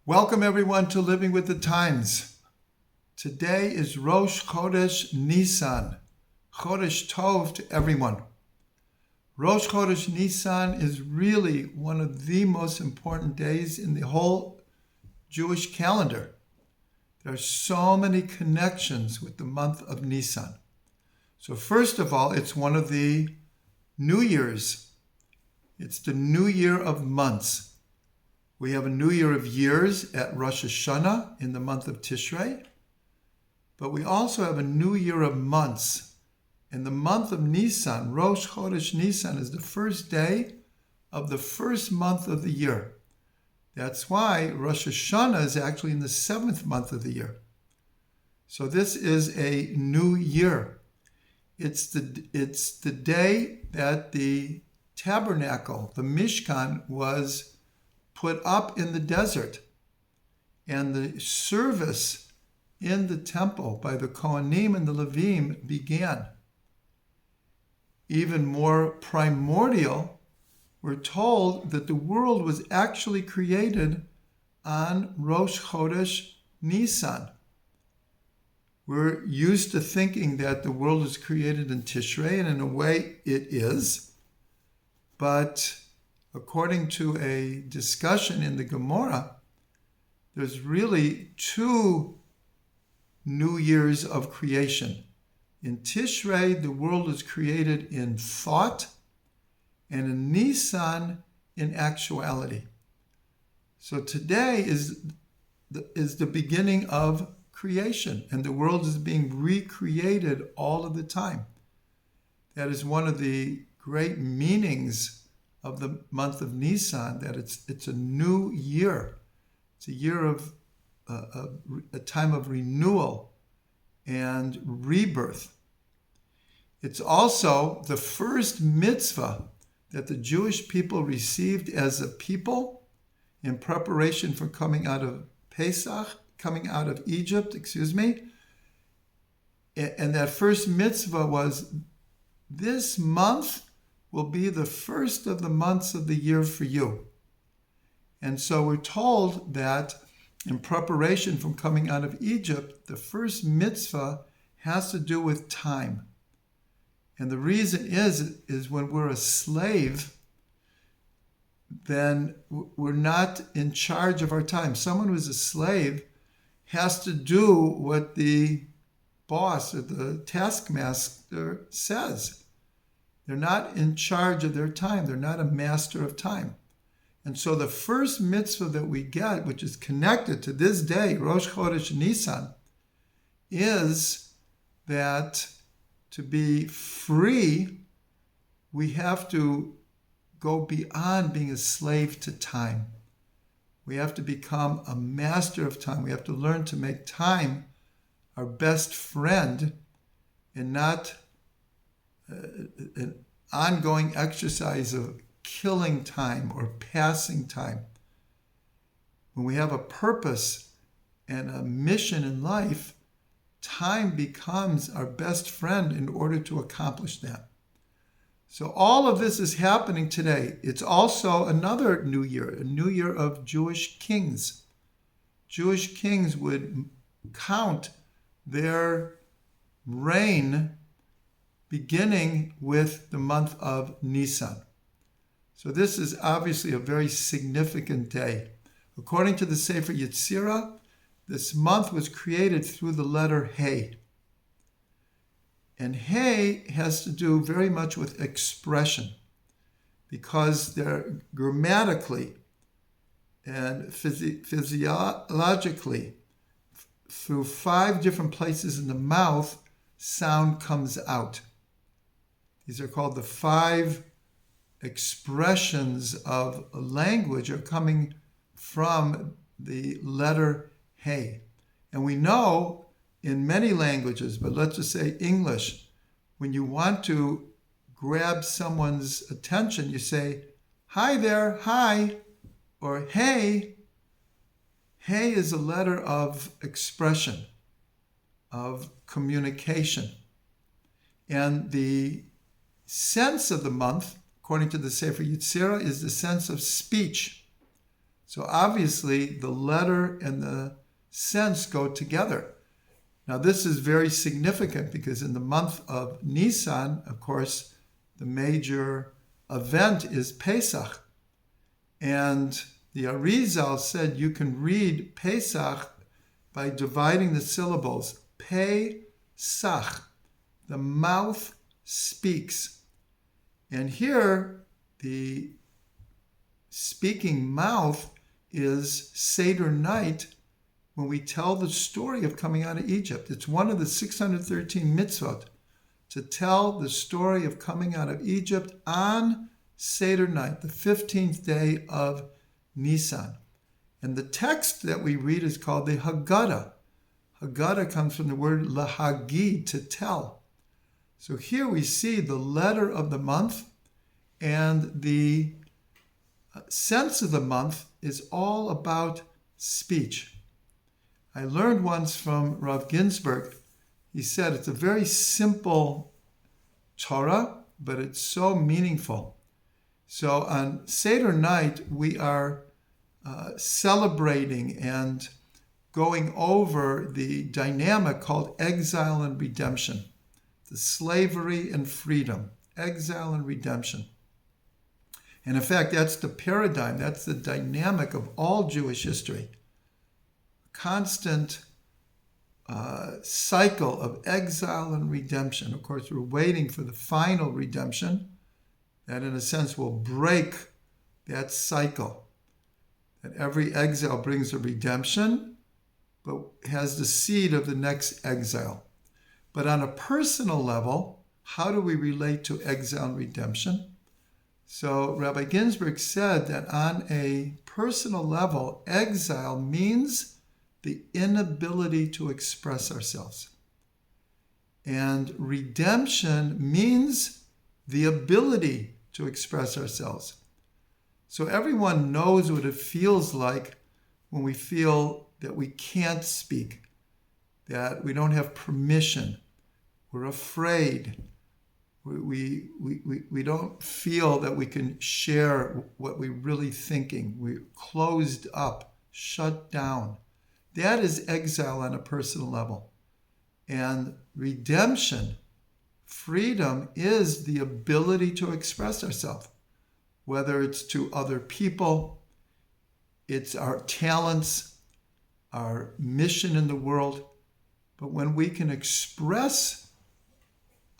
Welcome everyone to Living with the Times. Today is Rosh Chodesh Nissan. Chodesh Tov to everyone. Rosh Chodesh Nissan is really one of the most important days in the whole Jewish calendar. There are so many connections with the month of Nissan. So first of all, it's one of the New Year's. It's the New Year of months. We have a New Year of years at Rosh Hashanah in the month of Tishrei, but we also have a New Year of months. In the month of Nissan, Rosh Chodesh Nissan is the first day of the first month of the year. That's why Rosh Hashanah is actually in the seventh month of the year. So this is a new year. It's the day that the tabernacle, the Mishkan, was put up in the desert, and the service in the temple by the Kohanim and the Levim began. Even more primordial, we're told that the world was actually created on Rosh Chodesh Nissan. We're used to thinking that the world is created in Tishrei, and in a way it is, but according to a discussion in the Gemara, there's really two New Years of creation. In Tishrei, the world is created in thought, and in Nisan, in actuality. So today is the beginning of creation, and the world is being recreated all of the time. That is one of the great meanings of the month of Nisan, that it's a new year. It's a year of a time of renewal and rebirth. It's also the first mitzvah that the Jewish people received as a people in preparation for coming out of Egypt. And that first mitzvah was, this month will be the first of the months of the year for you. And so we're told that in preparation from coming out of Egypt, the first mitzvah has to do with time. And the reason is when we're a slave, then we're not in charge of our time. Someone who's a slave has to do what the boss or the taskmaster says. They're not in charge of their time. They're not a master of time. And so the first mitzvah that we get, which is connected to this day, Rosh Chodesh Nissan, is that to be free, we have to go beyond being a slave to time. We have to become a master of time. We have to learn to make time our best friend and not an ongoing exercise of killing time or passing time. When we have a purpose and a mission in life, time becomes our best friend in order to accomplish that. So all of this is happening today. It's also another new year, a new year of Jewish kings. Jewish kings would count their reign beginning with the month of Nisan. So this is obviously a very significant day. According to the Sefer Yetzirah, this month was created through the letter Hey. And Hey has to do very much with expression, because they're grammatically and physiologically, through 5 different places in the mouth, sound comes out. These are called the 5 expressions of language are coming from the letter Hey. And we know in many languages, but let's just say English, when you want to grab someone's attention, you say, hi there, hi, or hey. Hey is a letter of expression, of communication. And the sense of the month, according to the Sefer Yetzirah, is the sense of speech. So obviously the letter and the sense go together. Now this is very significant because in the month of Nissan, of course, the major event is Pesach. And the Arizal said you can read Pesach by dividing the syllables. Pesach, the mouth speaks. And here, the speaking mouth is Seder night when we tell the story of coming out of Egypt. It's one of the 613 mitzvot to tell the story of coming out of Egypt on Seder night, the 15th day of Nissan. And the text that we read is called the Haggadah. Haggadah comes from the word lahagid, to tell. So here we see the letter of the month, and the sense of the month is all about speech. I learned once from Rav Ginsburg, he said it's a very simple Torah, but it's so meaningful. So on Seder night, we are celebrating and going over the dynamic called exile and redemption, the slavery and freedom, exile and redemption. And in fact, that's the paradigm, that's the dynamic of all Jewish history. Constant cycle of exile and redemption. Of course, we're waiting for the final redemption that in a sense will break that cycle. That every exile brings a redemption, but has the seed of the next exile. But on a personal level, how do we relate to exile and redemption? So Rabbi Ginsburg said that on a personal level, exile means the inability to express ourselves. And redemption means the ability to express ourselves. So everyone knows what it feels like when we feel that we can't speak, that we don't have permission, we're afraid, we don't feel that we can share what we're really thinking, we're closed up, shut down. That is exile on a personal level. And redemption, freedom, is the ability to express ourselves, whether it's to other people, it's our talents, our mission in the world. But when we can express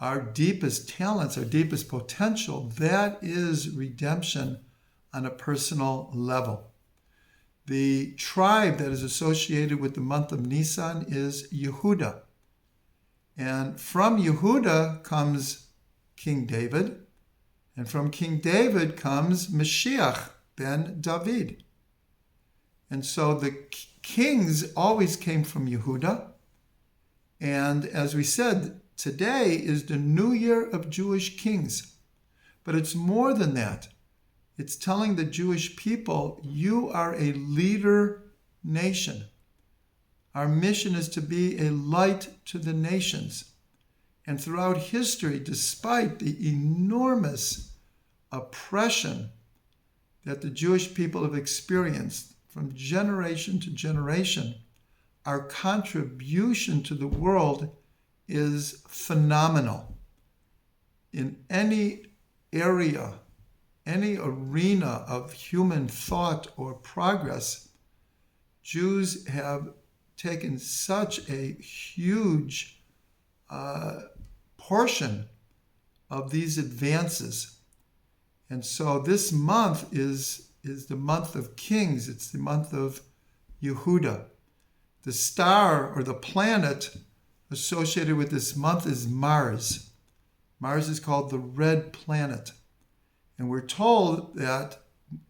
our deepest talents, our deepest potential, that is redemption on a personal level. The tribe that is associated with the month of Nisan is Yehuda. And from Yehuda comes King David. And from King David comes Mashiach ben David. And so the kings always came from Yehuda. And as we said, today is the New Year of Jewish kings. But it's more than that. It's telling the Jewish people, you are a leader nation. Our mission is to be a light to the nations. And throughout history, despite the enormous oppression that the Jewish people have experienced from generation to generation, our contribution to the world is phenomenal. In any area, any arena of human thought or progress, Jews have taken such a huge portion of these advances. And so this month is the month of kings. It's the month of Yehuda. The star or the planet associated with this month is Mars. Mars is called the red planet. And we're told that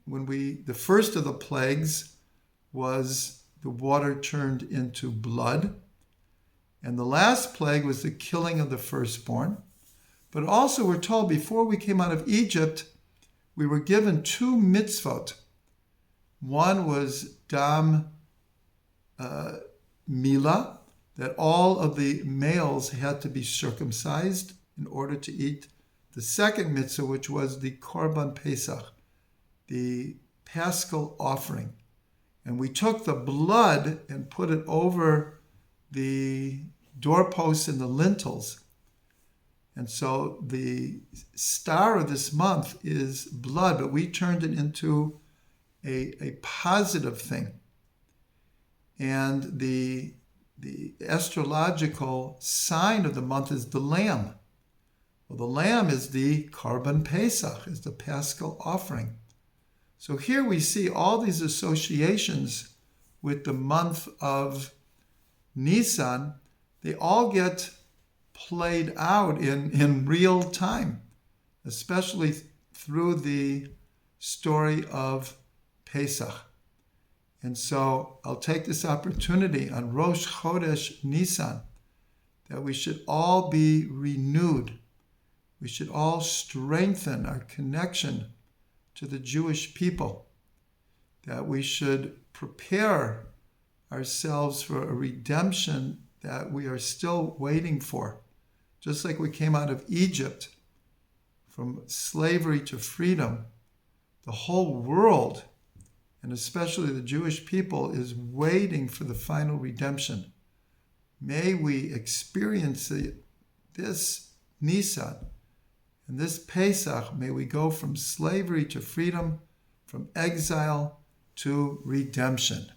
when the first of the plagues was the water turned into blood. And the last plague was the killing of the firstborn. But also we're told before we came out of Egypt, we were given two mitzvot. One was dam milah, that all of the males had to be circumcised in order to eat. The second mitzvah, which was the Korban Pesach, the Paschal offering. And we took the blood and put it over the doorposts and the lintels. And so the star of this month is blood, but we turned it into a positive thing. And the astrological sign of the month is the lamb. Well, the lamb is the Korban Pesach, is the Paschal offering. So here we see all these associations with the month of Nissan. They all get played out in real time, especially through the story of Pesach. And so I'll take this opportunity on Rosh Chodesh Nissan that we should all be renewed. We should all strengthen our connection to the Jewish people, that we should prepare ourselves for a redemption that we are still waiting for. Just like we came out of Egypt from slavery to freedom, the whole world, and especially the Jewish people, is waiting for the final redemption. May we experience this Nisan and this Pesach. May we go from slavery to freedom, from exile to redemption.